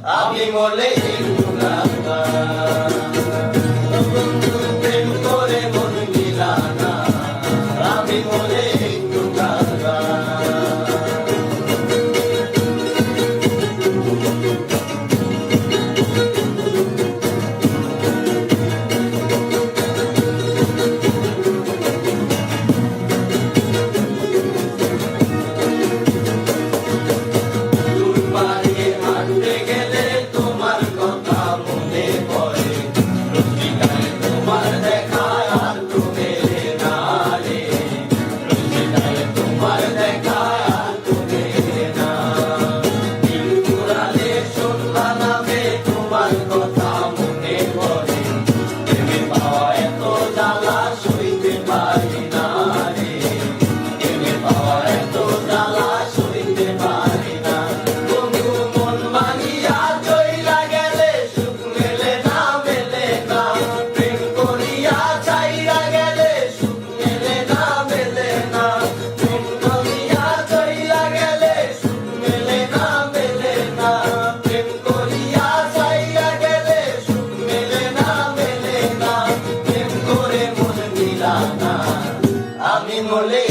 আমি মলে প্রেম করে মন মিলানা আমি মলে আমি মলে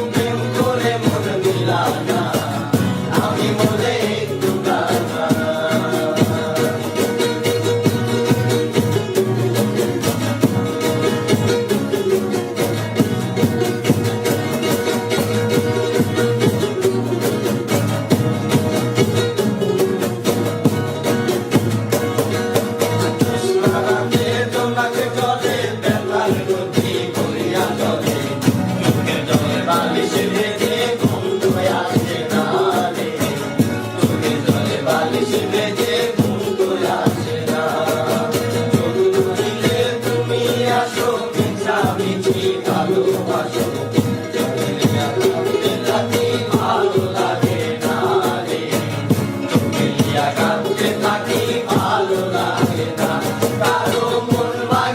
প্রেম করে মন মিলানা আমি মলে আমি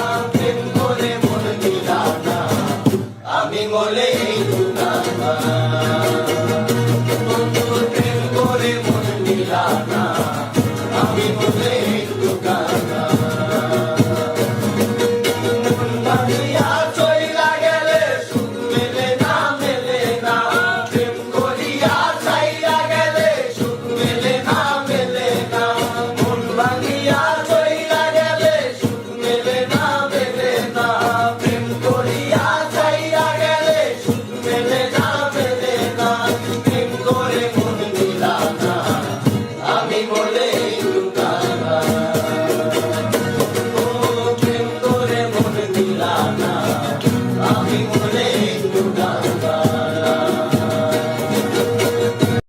মলে প্রেম করে মন মিলানা আমি মলে মন ভাঙিয়া চইলা গেলে সুখ মেলে না প্রেম করিয়া চাইয়া গেলে সুখ মেলে না মন ভাঙিয়া চইলা গেলে সুখ মেলে না প্রেম করিয়া আমি মলে প্রেম করে মন মিলানা আমি মলে